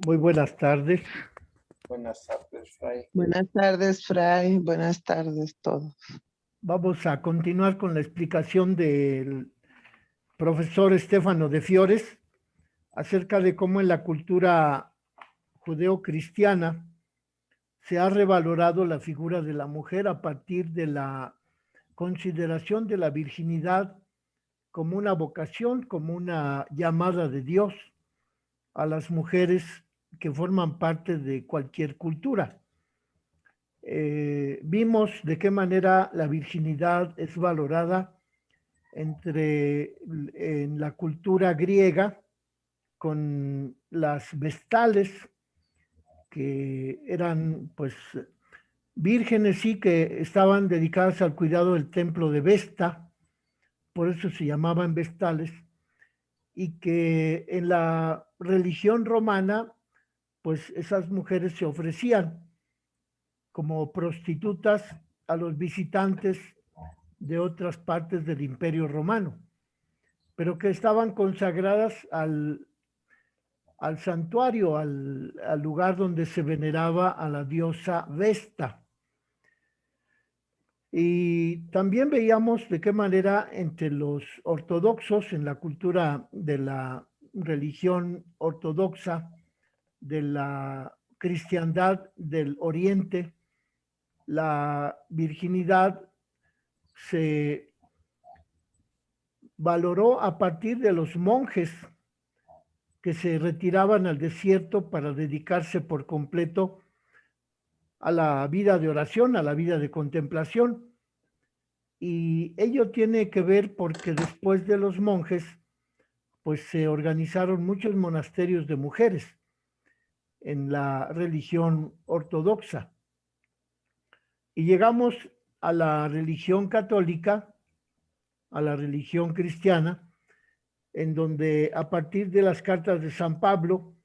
Muy buenas tardes. Buenas tardes, Fray. Buenas tardes, Fray. Buenas tardes todos. Vamos a continuar con la explicación del profesor Estefano de Fiores acerca de cómo en la cultura judeocristiana se ha revalorado la figura de la mujer a partir de la consideración de la virginidad como una vocación, como una llamada de Dios a las mujeres que forman parte de cualquier cultura. Vimos de qué manera la virginidad es valorada en la cultura griega con las vestales, que eran pues vírgenes, sí, que estaban dedicadas al cuidado del templo de Vesta, por eso se llamaban vestales, y que en la religión romana pues esas mujeres se ofrecían como prostitutas a los visitantes de otras partes del Imperio Romano, pero que estaban consagradas al santuario, al lugar donde se veneraba a la diosa Vesta. Y también veíamos de qué manera entre los ortodoxos, en la cultura de la religión ortodoxa, de la cristiandad del Oriente, la virginidad se valoró a partir de los monjes que se retiraban al desierto para dedicarse por completo a la vida de oración, a la vida de contemplación. Y ello tiene que ver porque después de los monjes, pues se organizaron muchos monasterios de mujeres en la religión ortodoxa. Y llegamos a la religión católica, a la religión cristiana, en donde a partir de las cartas de San Pablo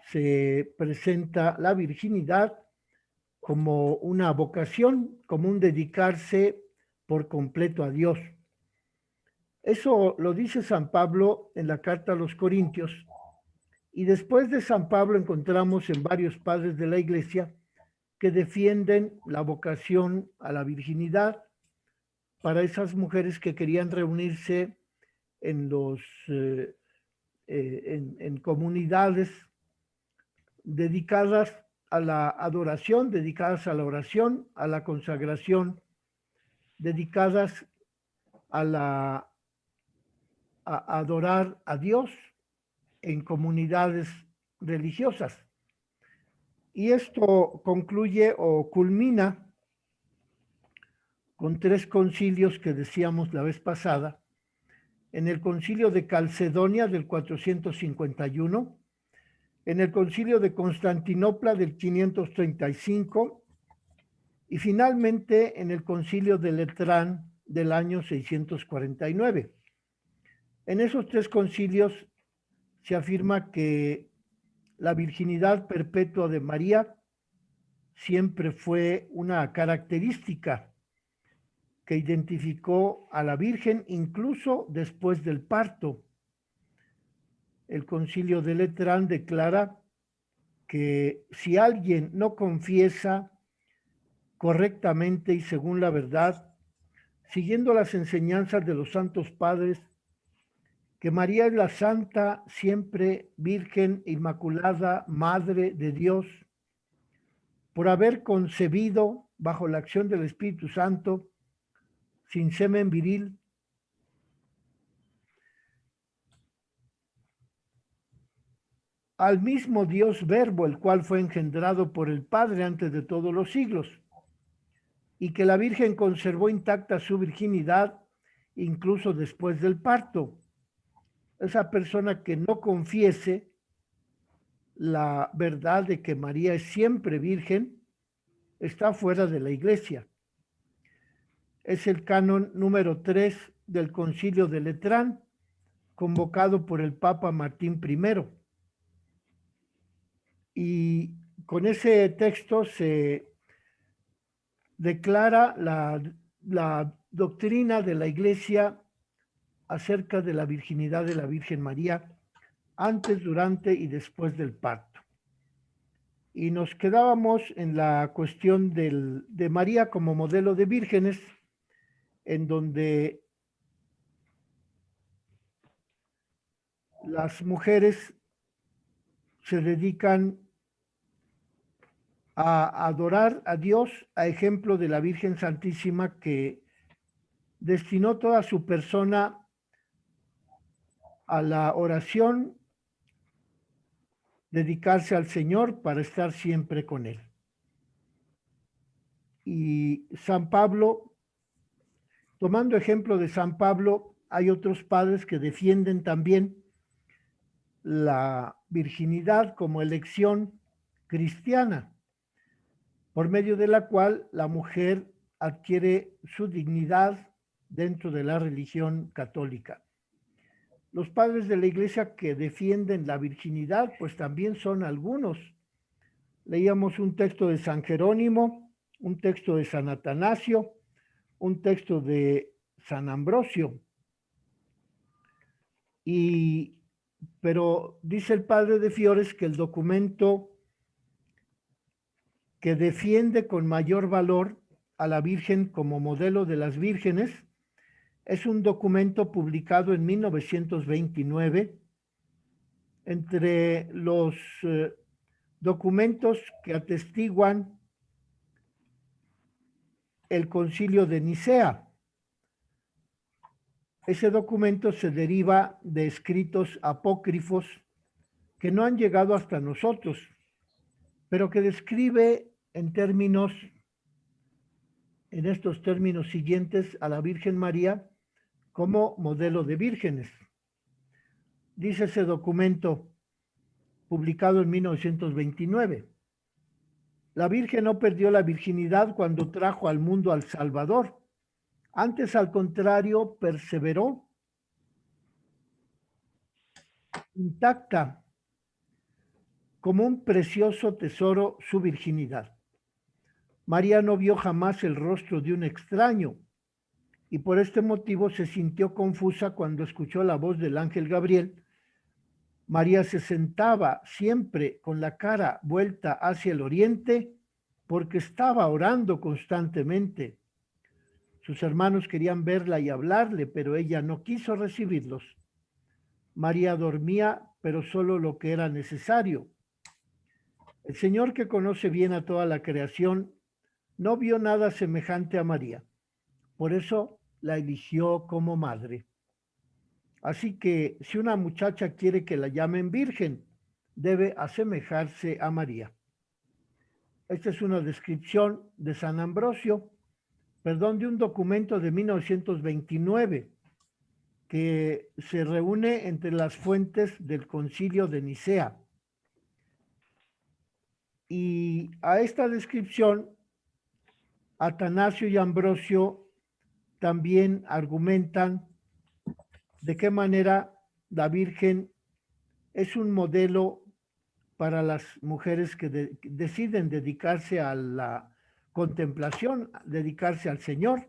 se presenta la virginidad como una vocación, como un dedicarse por completo a Dios. Eso lo dice San Pablo en la carta a los Corintios, y después de San Pablo encontramos en varios padres de la Iglesia que defienden la vocación a la virginidad para esas mujeres que querían reunirse en en comunidades dedicadas a la adoración, dedicadas a la oración, a la consagración, dedicadas a adorar a Dios en comunidades religiosas. Y esto concluye o culmina con tres concilios que decíamos la vez pasada. En el concilio de Calcedonia del 451, en el concilio de Constantinopla del 535 y finalmente en el concilio de Letrán del año 649. En esos tres concilios se afirma que la virginidad perpetua de María siempre fue una característica que identificó a la Virgen incluso después del parto. El concilio de Letrán declara que si alguien no confiesa correctamente y según la verdad, siguiendo las enseñanzas de los santos padres, que María es la santa, siempre Virgen Inmaculada, Madre de Dios, por haber concebido bajo la acción del Espíritu Santo, sin semen viril, al mismo Dios Verbo, el cual fue engendrado por el Padre antes de todos los siglos, y que la Virgen conservó intacta su virginidad incluso después del parto. Esa persona que no confiese la verdad de que María es siempre virgen está fuera de la Iglesia. Es el canon número 3 del Concilio de Letrán, convocado por el Papa Martín I. Y con ese texto se declara la doctrina de la Iglesia acerca de la virginidad de la Virgen María antes, durante y después del parto. y nos quedábamos en la cuestión de María como modelo de vírgenes, en donde las mujeres se dedican a adorar a Dios a ejemplo de la Virgen Santísima, que destinó toda su persona a la oración, dedicarse al Señor para estar siempre con Él. Y San Pablo, tomando ejemplo de San Pablo, hay otros padres que defienden también la virginidad como elección cristiana, por medio de la cual la mujer adquiere su dignidad dentro de la religión católica. Los padres de la iglesia que defienden la virginidad, pues también son algunos. Leíamos un texto de San Jerónimo, un texto de San Atanasio, un texto de San Ambrosio. Pero dice el padre de Fiores que el documento que defiende con mayor valor a la Virgen como modelo de las vírgenes es un documento publicado en 1929 entre los documentos que atestiguan el Concilio de Nicea. Ese documento se deriva de escritos apócrifos que no han llegado hasta nosotros, pero que describe en estos términos siguientes a la Virgen María como modelo de vírgenes. Dice ese documento publicado en 1929. La Virgen no perdió la virginidad cuando trajo al mundo al Salvador. Antes, al contrario, perseveró intacta como un precioso tesoro su virginidad. María no vio jamás el rostro de un extraño y por este motivo se sintió confusa cuando escuchó la voz del ángel Gabriel. María se sentaba siempre con la cara vuelta hacia el oriente porque estaba orando constantemente. Sus hermanos querían verla y hablarle, pero ella no quiso recibirlos. María dormía, pero solo lo que era necesario. El Señor, que conoce bien a toda la creación, no vio nada semejante a María. Por eso la eligió como madre. Así que si una muchacha quiere que la llamen virgen, debe asemejarse a María. Esta es una descripción de San Ambrosio, de un documento de 1929 que se reúne entre las fuentes del Concilio de Nicea. Y a esta descripción, Atanasio y Ambrosio también argumentan de qué manera la Virgen es un modelo para las mujeres que deciden dedicarse a la contemplación, dedicarse al Señor,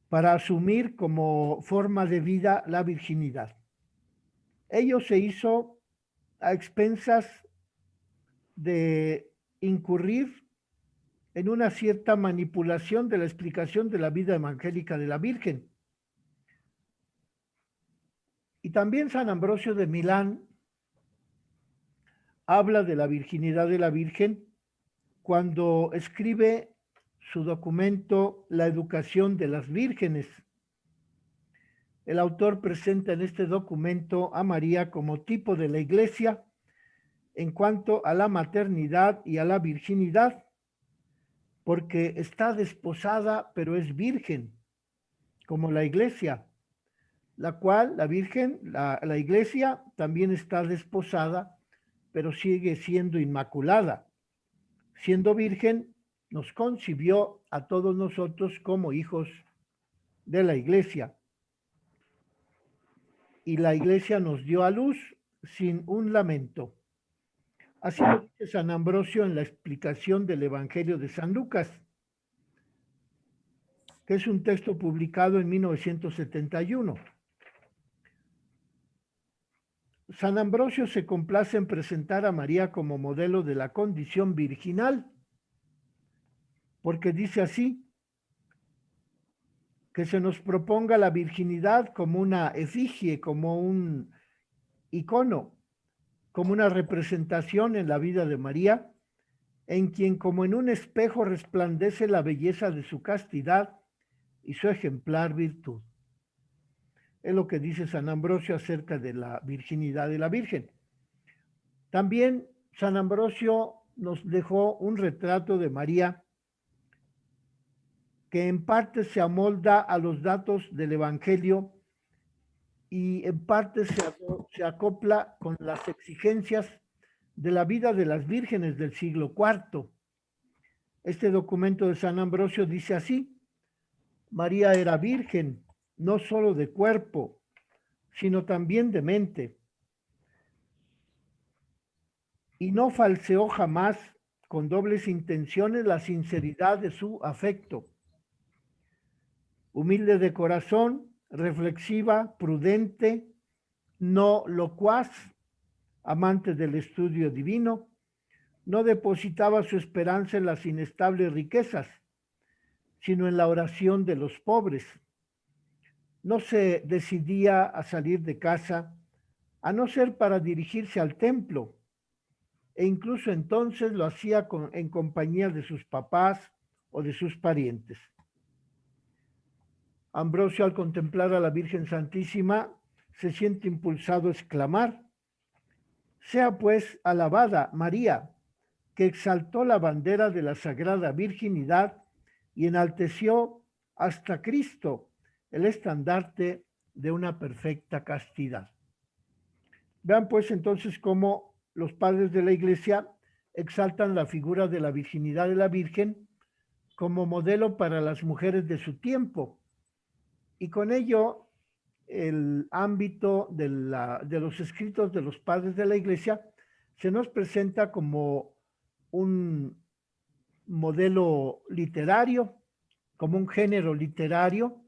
para asumir como forma de vida la virginidad. Ello se hizo a expensas de incurrir en una cierta manipulación de la explicación de la vida evangélica de la Virgen. Y también San Ambrosio de Milán habla de la virginidad de la Virgen cuando escribe su documento La educación de las vírgenes. El autor presenta en este documento a María como tipo de la Iglesia en cuanto a la maternidad y a la virginidad, porque está desposada pero es virgen, como la Iglesia, la cual la Virgen, la Iglesia también está desposada, pero sigue siendo inmaculada. Siendo virgen, nos concibió a todos nosotros como hijos de la Iglesia. Y la Iglesia nos dio a luz sin un lamento. Así lo dice San Ambrosio en la explicación del Evangelio de San Lucas, que es un texto publicado en 1971. San Ambrosio se complace en presentar a María como modelo de la condición virginal, porque dice así, que se nos proponga la virginidad como una efigie, como un icono, como una representación en la vida de María, en quien como en un espejo resplandece la belleza de su castidad y su ejemplar virtud. Es lo que dice San Ambrosio acerca de la virginidad de la Virgen. También San Ambrosio nos dejó un retrato de María que en parte se amolda a los datos del Evangelio y en parte se acopla con las exigencias de la vida de las vírgenes del siglo IV. Este documento de San Ambrosio dice así: María era virgen, no solo de cuerpo, sino también de mente, y no falseó jamás con dobles intenciones la sinceridad de su afecto. Humilde de corazón, reflexiva, prudente, no locuaz, amante del estudio divino, no depositaba su esperanza en las inestables riquezas, sino en la oración de los pobres. No se decidía a salir de casa, a no ser para dirigirse al templo, e incluso entonces lo hacía en compañía de sus papás o de sus parientes. Ambrosio, al contemplar a la Virgen Santísima, se siente impulsado a exclamar: sea pues alabada María, que exaltó la bandera de la sagrada virginidad y enalteció hasta Cristo el estandarte de una perfecta castidad. Vean pues entonces cómo los padres de la Iglesia exaltan la figura de la virginidad de la Virgen como modelo para las mujeres de su tiempo, y con ello el ámbito de los escritos de los padres de la Iglesia se nos presenta como un modelo literario, como un género literario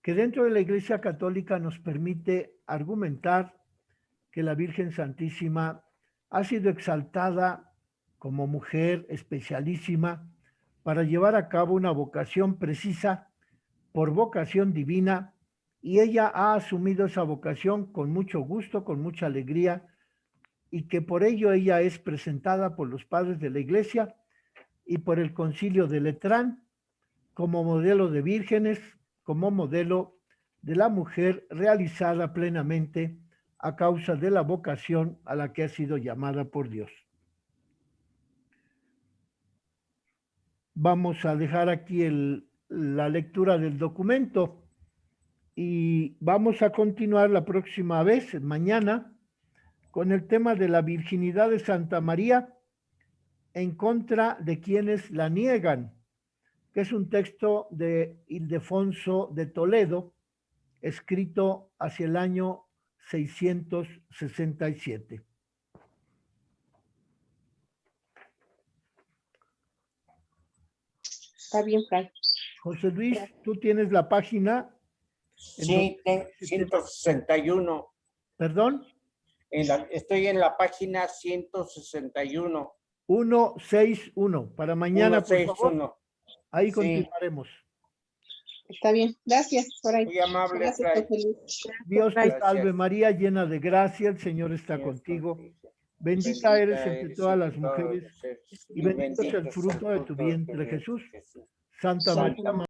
que dentro de la Iglesia Católica nos permite argumentar que la Virgen Santísima ha sido exaltada como mujer especialísima para llevar a cabo una vocación precisa por vocación divina, y ella ha asumido esa vocación con mucho gusto, con mucha alegría, y que por ello ella es presentada por los padres de la Iglesia y por el Concilio de Letrán como modelo de vírgenes, como modelo de la mujer realizada plenamente a causa de la vocación a la que ha sido llamada por Dios. Vamos a dejar aquí la lectura del documento y vamos a continuar la próxima vez, mañana, con el tema de la virginidad de Santa María en contra de quienes la niegan, que es un texto de Ildefonso de Toledo, escrito hacia el año 667. Está bien, Fray. José Luis, tú tienes la página. Sí, 161. ¿Perdón? Estoy en la página 161. 161. Para mañana, por favor. Ahí Sí. continuaremos. Está bien. Gracias, Fray. Muy amable, Gracias, Fray. José Luis. Dios te Gracias. salve María, llena de gracia, el Señor está Dios contigo. contigo. Bendita eres entre todas las entre todas mujeres las mujeres, y bendito es el fruto de tu vientre, Jesús. Santa María,